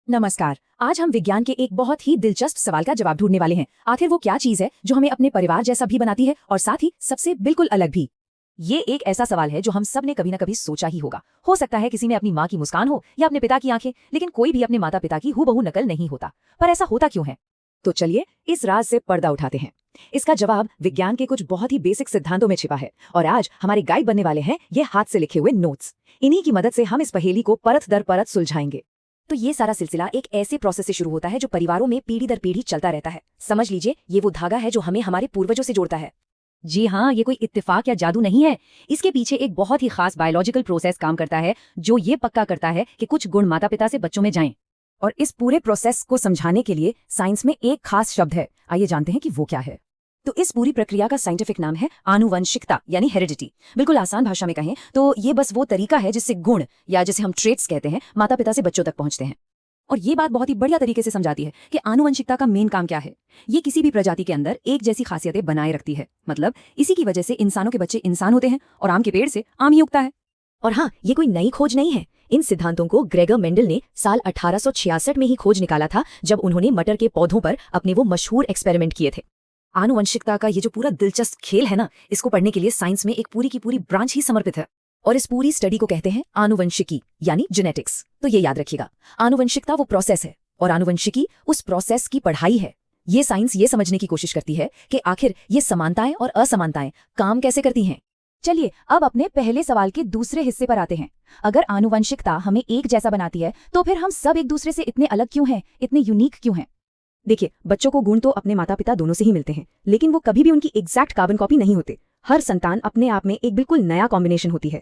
नमस्कार। आज हम विज्ञान के एक बहुत ही दिलचस्प सवाल का जवाब ढूंढने वाले हैं। आखिर वो क्या चीज है जो हमें अपने परिवार जैसा भी बनाती है और साथ ही सबसे बिल्कुल अलग भी। ये एक ऐसा सवाल है जो हम सब ने कभी न कभी सोचा ही होगा। हो सकता है किसी में अपनी माँ की मुस्कान हो या अपने पिता की आंखें, लेकिन कोई भी अपने माता पिता की हूबहू नकल नहीं होता। पर ऐसा होता क्यों है? तो चलिए इस राज से पर्दा उठाते हैं। इसका जवाब विज्ञान के कुछ बहुत ही बेसिक सिद्धांतों में छिपा है और आज हमारे गाइड बनने वाले हैं ये हाथ से लिखे हुए नोट्स। इन्हीं की मदद से हम इस पहेली को परत दर परत सुलझाएंगे। तो ये सारा सिलसिला एक ऐसे प्रोसेस से शुरू होता है जो परिवारों में पीढ़ी दर पीढ़ी चलता रहता है। समझ लीजिए ये वो धागा है जो हमें हमारे पूर्वजों से जोड़ता है। जी हाँ, ये कोई इत्तेफाक या जादू नहीं है। इसके पीछे एक बहुत ही खास बायोलॉजिकल प्रोसेस काम करता है जो ये पक्का करता है कि कुछ गुण माता पिता से बच्चों में जाएं। और इस पूरे प्रोसेस को समझाने के लिए साइंस में एक खास शब्द है। आइए जानते हैं कि वो क्या है। तो इस पूरी प्रक्रिया का साइंटिफिक नाम है आनुवंशिकता यानी हेरिडिटी। बिल्कुल आसान भाषा में कहें तो ये बस वो तरीका है जिससे गुण या जिसे हम ट्रेट्स कहते हैं माता पिता से बच्चों तक पहुंचते हैं। और ये बात बहुत ही बढ़िया तरीके से समझाती है कि आनुवंशिकता का मेन काम क्या है। ये किसी भी प्रजाति के अंदर एक जैसी खासियतें बनाए रखती है। मतलब इसी की वजह से इंसानों के बच्चे इंसान होते हैं और आम के पेड़ से आम ही उगता है। और हाँ, ये कोई नई खोज नहीं है। इन सिद्धांतों को ग्रेगर मेंडल ने साल 1866 में ही खोज निकाला था जब उन्होंने मटर के पौधों पर अपने वो मशहूर एक्सपेरिमेंट किए थे। आनुवंशिकता का ये जो पूरा दिलचस्प खेल है ना, इसको पढ़ने के लिए साइंस में एक पूरी की पूरी ब्रांच ही समर्पित है और इस पूरी स्टडी को कहते हैं आनुवंशिकी यानी जेनेटिक्स। तो ये याद रखिएगा, आनुवंशिकता वो प्रोसेस है और आनुवंशिकी उस प्रोसेस की पढ़ाई है। ये साइंस ये समझने की कोशिश करती है कि आखिर ये समानताएं और असमानताएं काम कैसे करती हैं। चलिए अब अपने पहले सवाल के दूसरे हिस्से पर आते हैं। अगर आनुवंशिकता हमें एक जैसा बनाती है तो फिर हम सब एक दूसरे से इतने अलग क्यों हैं, इतने यूनिक क्यों हैं? देखिए, बच्चों को गुण तो अपने माता पिता दोनों से ही मिलते हैं, लेकिन वो कभी भी उनकी एग्जैक्ट कार्बन कॉपी नहीं होते। हर संतान अपने आप में एक बिल्कुल नया कॉम्बिनेशन होती है।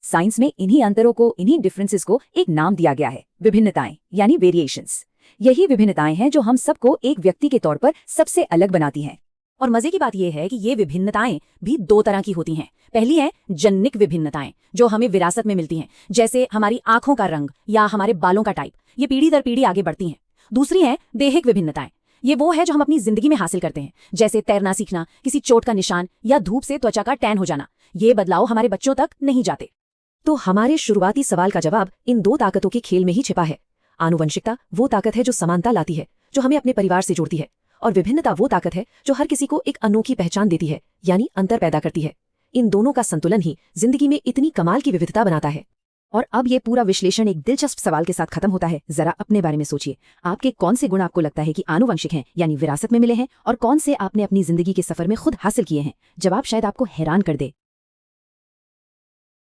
साइंस में इन्हीं अंतरों को, इन्हीं डिफरेंसेस को एक नाम दिया गया है, विभिन्नताएं यानी वेरिएशंस। यही विभिन्नताएं हैं जो हम सबको एक व्यक्ति के तौर पर सबसे अलग बनाती हैं। और मजे की बात यह है कि ये विभिन्नताएं भी दो तरह की होती हैं। पहली है जनिक विभिन्नताएं जो हमें विरासत में मिलती हैं, जैसे हमारी आंखों का रंग या हमारे बालों का टाइप। ये पीढ़ी दर पीढ़ी आगे बढ़ती हैं। दूसरी है देहिक विभिन्नताएं। ये वो है जो हम अपनी जिंदगी में हासिल करते हैं, जैसे तैरना सीखना, किसी चोट का निशान या धूप से त्वचा का टैन हो जाना। ये बदलाव हमारे बच्चों तक नहीं जाते। तो हमारे शुरुआती सवाल का जवाब इन दो ताकतों के खेल में ही छिपा है। आनुवंशिकता वो ताकत है जो समानता लाती है, जो हमें अपने परिवार से जोड़ती है, और विभिन्नता वो ताकत है जो हर किसी को एक अनोखी पहचान देती है, यानी अंतर पैदा करती है। इन दोनों का संतुलन ही जिंदगी में इतनी कमाल की विविधता बनाता है। और अब ये पूरा विश्लेषण एक दिलचस्प सवाल के साथ खत्म होता है। जरा अपने बारे में सोचिए, आपके कौन से गुण आपको लगता है कि आनुवंशिक हैं यानी विरासत में मिले हैं, और कौन से आपने अपनी जिंदगी के सफर में खुद हासिल किए हैं? जवाब शायद आपको हैरान कर दे।